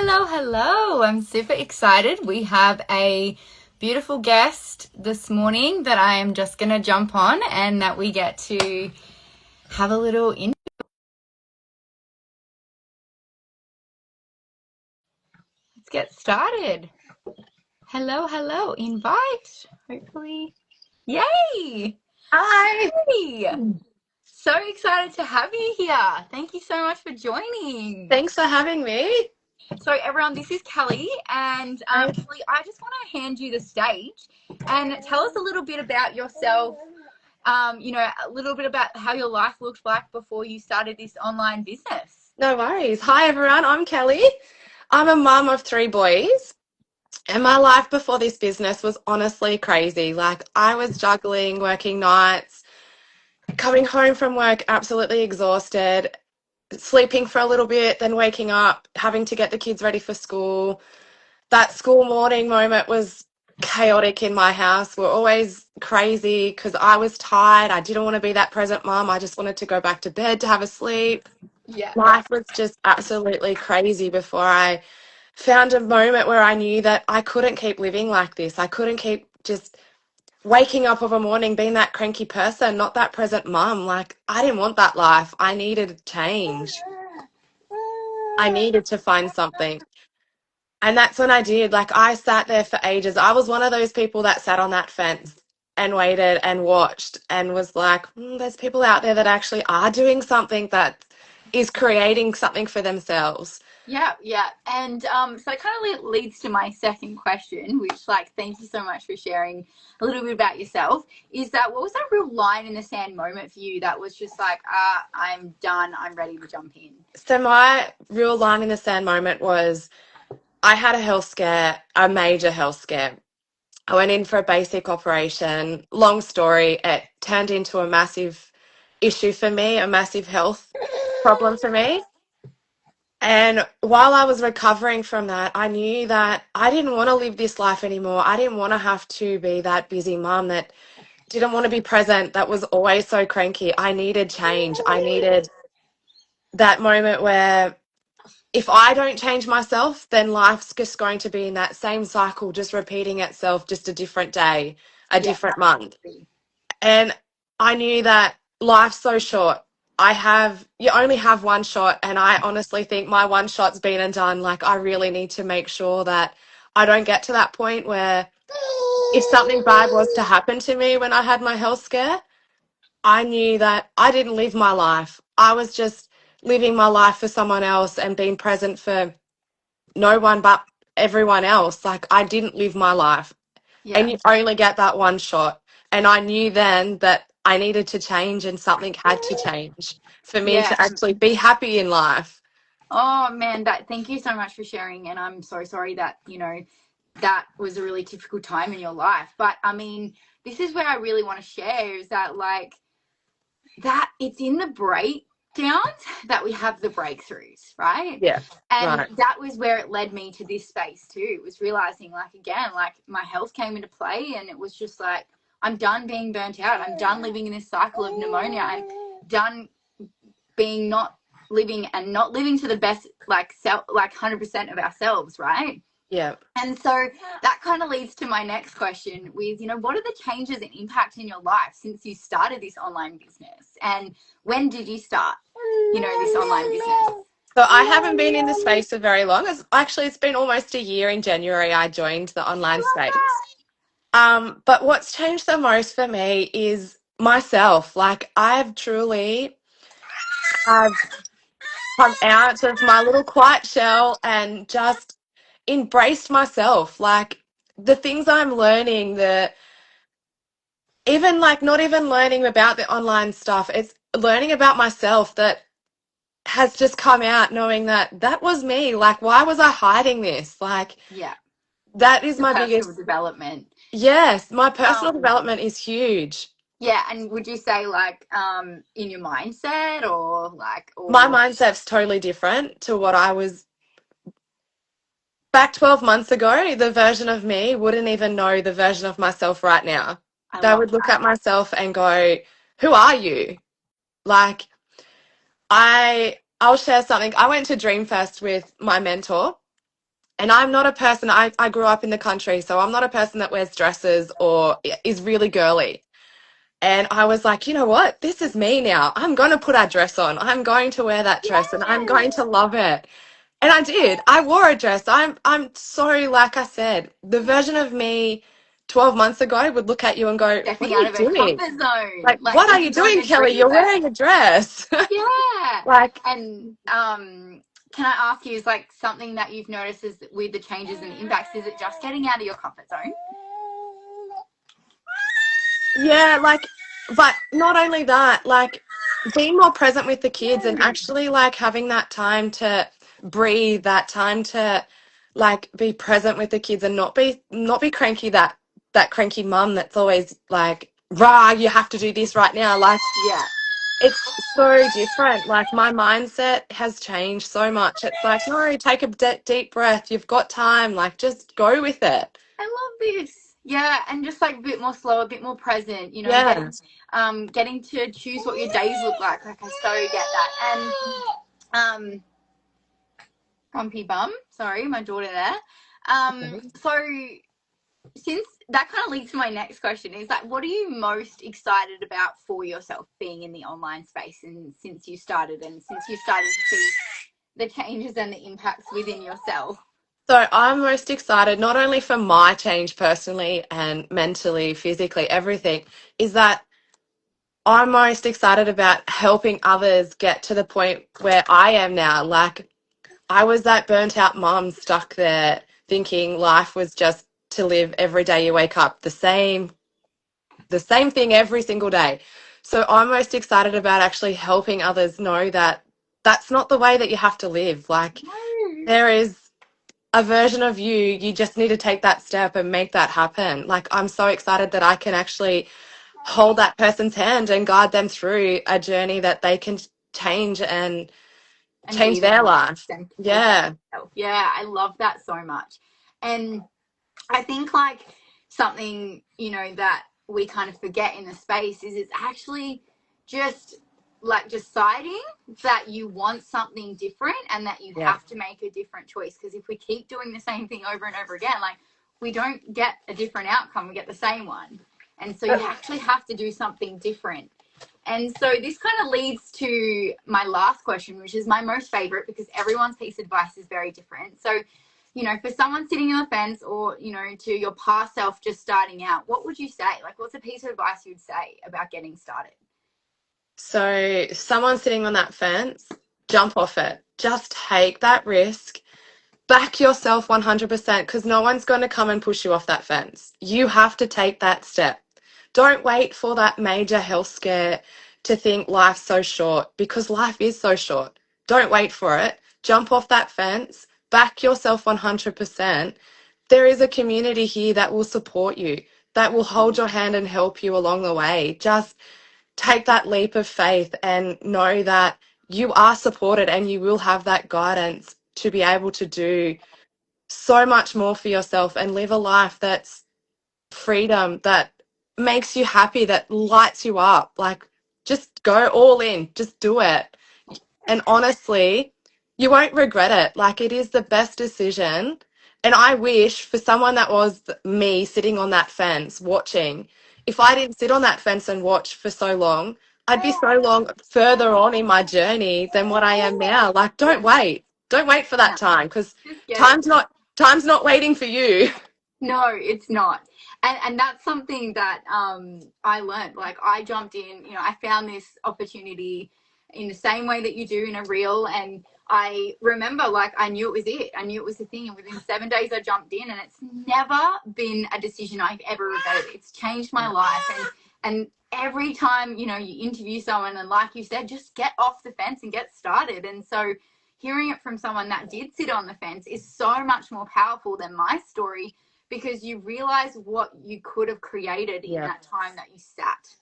Hello, hello. I'm super excited. We have a beautiful guest this morning that I am just going to jump on and that we get to have a little interview. Let's get started. Hello, hello. Invite. Hopefully. Yay! Hi. Hey! So excited to have you here. Thank you so much for joining. Thanks for having me. So everyone, this is Kelly, and Hi. Kelly, I just want to hand you the stage and tell us a little bit about yourself. A little bit about how your life looked like before you started this online business. No worries. Hi, everyone. I'm Kelly. I'm a mum of three boys, and my life before this business was honestly crazy. Like, I was juggling, working nights, coming home from work absolutely exhausted, sleeping for a little bit, then waking up, having to get the kids ready for school. That school morning moment was chaotic in my house. We're always crazy because I was tired. I didn't want to be that present mum. I just wanted to go back to bed to have a sleep. Yeah. Life was just absolutely crazy before I found a moment where I knew that I couldn't keep living like this. I couldn't keep just waking up of a morning being that cranky person, not that present mum. Like, I didn't want that life. I needed a change. I needed to find something. And that's when I did. Like, I sat there for ages. I was one of those people that sat on that fence and waited and watched and was like, there's people out there that actually are doing something that is creating something for themselves. Yeah, yeah. And so it kind of leads to my second question, which, like, thank you so much for sharing a little bit about yourself. Is that what was that real line in the sand moment for you that was just like, I'm done, I'm ready to jump in? So, my real line in the sand moment was I had a health scare, a major health scare. I went in for a basic operation. Long story, it turned into a massive issue for me, a massive health problem for me. And while I was recovering from that, I knew that I didn't want to live this life anymore. I didn't want to have to be that busy mum that didn't want to be present, that was always so cranky. I needed change. I needed that moment where if I don't change myself, then life's just going to be in that same cycle, just repeating itself, just a different day, a Yeah, different month. absolutely. And I knew that life's so short. You only have one shot. And I honestly think my one shot's been and done. Like, I really need to make sure that I don't get to that point where if something bad was to happen to me when I had my health scare, I knew that I didn't live my life. I was just living my life for someone else and being present for no one but everyone else. Like, I didn't live my life. Yeah, And you only get that one shot. And I knew then that I needed to change and something had to change for me yeah. to actually be happy in life. Oh man, that thank you so much for sharing. And I'm so sorry that, that was a really difficult time in your life. But I mean, this is where I really want to share is that like that it's in the breakdowns that we have the breakthroughs, right? Yeah, And right. that was where it led me to this space too. It was realizing like again, like my health came into play and it was just like I'm done being burnt out. I'm done living in this cycle of pneumonia. I'm done being not living to the best like self like 100% of ourselves, right? Yeah. And so that kind of leads to my next question with, what are the changes and impact in your life since you started this online business? And when did you start, this online business? So I haven't been in the space for very long. It's been almost a year in January I joined the online space. But what's changed the most for me is myself. Like, I've truly have come out of my little quiet shell and just embraced myself. Like, the things I'm learning, the even like not even learning about the online stuff, it's learning about myself that has just come out, knowing that that was me. Like, why was I hiding this? Like, Yeah, that is your my personal biggest. development. Yes, my personal Um, development is huge. yeah, and would you say like in your mindset or like My or mindset's totally different to what I was back 12 months ago. The version of me wouldn't even know the version of myself right now. I They love would look that. at myself and go, "Who are you?" Like, I'll share something. I went to Dreamfest with my mentor, And I'm not a person, I grew up in the country, so I'm not a person that wears dresses or is really girly. And I was like, you know what? This is me now. I'm going to put a dress on. I'm going to wear that dress and I'm going to love it. And I did. I wore a dress. I'm sorry, like I said, the version of me 12 months ago would look at you and go, what Stepping are out you of her doing? comfort zone, Like, like what are just you doing doing, a Kelly? dream You're birth. wearing a dress. Yeah. Like, And can I ask you, is like something that you've noticed is with the changes and impacts, is it just getting out of your comfort zone? yeah, like, but not only that, like being more present with the kids and actually like having that time to breathe, that time to like be present with the kids and not be cranky, that cranky mum that's always like, rah, you have to do this right now. Like, Yeah. it's so different. Like my mindset has changed so much. It's like, no, take a deep breath. You've got time. Like, just go with it. I love this. Yeah, and just like a bit more slow, a bit more present, you know, Yeah. getting to choose what your days look like. Like I so get that. And grumpy bum, sorry, my daughter there. So since that kind of leads to my next question is like, what are you most excited about for yourself being in the online space and since you started to see the changes and the impacts within yourself? So I'm most excited, not only for my change personally and mentally, physically, everything, is that I'm most excited about helping others get to the point where I am now. Like I was that burnt out mom stuck there thinking life was just to live every day you wake up the same thing every single day. So I'm most excited about actually helping others know that that's not the way that you have to live. Like No. there is a version of you, you just need to take that step and make that happen. Like, I'm so excited that I can actually hold that person's hand and guide them through a journey that they can change and And change be their their best life. and take care of Yeah. themselves. Yeah, I love that so much. And I think like something, you know, that we kind of forget in the space is it's actually just like deciding that you want something different and that you Yeah. have to make a different choice. Because if we keep doing the same thing over and over again, like we don't get a different outcome, we get the same one. And so you actually have to do something different. And so this kind of leads to my last question, which is my most favorite because everyone's piece of advice is very different. So, you know, for someone sitting on the fence or, you know, to your past self just starting out, what would you say? Like, what's a piece of advice you'd say about getting started? So, someone sitting on that fence, jump off it. Just take that risk. Back yourself 100% because no one's going to come and push you off that fence. You have to take that step. Don't wait for that major health scare to think life's so short because life is so short. Don't wait for it. Jump off that fence. Back yourself 100%. There is a community here that will support you, that will hold your hand and help you along the way. Just take that leap of faith and know that you are supported and you will have that guidance to be able to do so much more for yourself and live a life that's freedom, that makes you happy, that lights you up. Like, just go all in, just do it. And honestly, you won't regret it. Like, it is the best decision. And I wish for someone that was me sitting on that fence watching, if I didn't sit on that fence and watch for so long, I'd be so long further on in my journey than what I am now. Like, don't wait. Don't wait for No, that time because just get it. time's not waiting for you. No, it's not. And that's something that I learned. Like I jumped in, you know, I found this opportunity in the same way that you do in a reel. And I remember like I knew it was it. I knew it was the thing. And within 7 days I jumped in and it's never been a decision I've ever regretted. It's changed my life. And every time, you know, you interview someone and like you said, just get off the fence and get started. And so hearing it from someone that did sit on the fence is so much more powerful than my story because you realize what you could have created in Yeah. that time that you sat.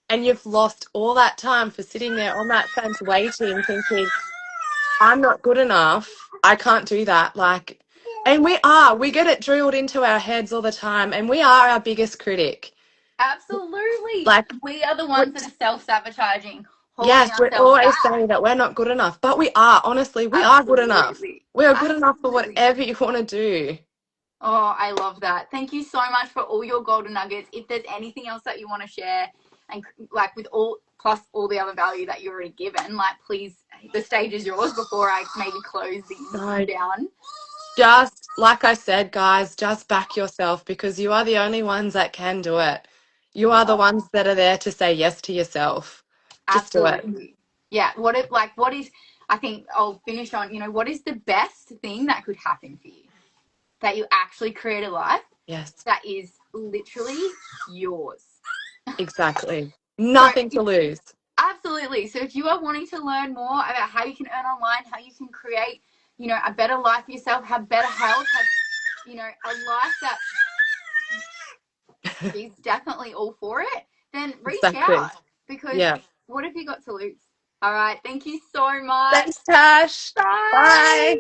And you've lost all that time for sitting there on that fence waiting, thinking, I'm not good enough. I can't do that. Like, and we get it drilled into our heads all the time, and we are our biggest critic. Absolutely. Like, We are the we- ones that are self sabotaging holding Yes, we ourselves always back. say that we're not good enough, but we are. Honestly, we are good enough. Absolutely. We are good enough for Absolutely. whatever you want to do. Oh, I love that. Thank you so much for all your golden nuggets. If there's anything else that you want to share, and like with all plus all the other value that you already given, like please, the stage is yours before I maybe close these No, down. just like I said, guys, just back yourself because you are the only ones that can do it. You are the Oh, ones that are there to say yes to yourself. Just do it. absolutely. Yeah. What is, I think I'll finish on, what is the best thing that could happen for you? That you actually create a life Yes, that is literally yours. exactly. So Nothing to lose. absolutely. So if you are wanting to learn more about how you can earn online, how you can create, a better life for yourself, have better health, have, a life that is definitely all for it, then reach Exactly. out because Yeah. what have you got to lose? All right. Thank you so much. Thanks, Tash. Bye. Bye.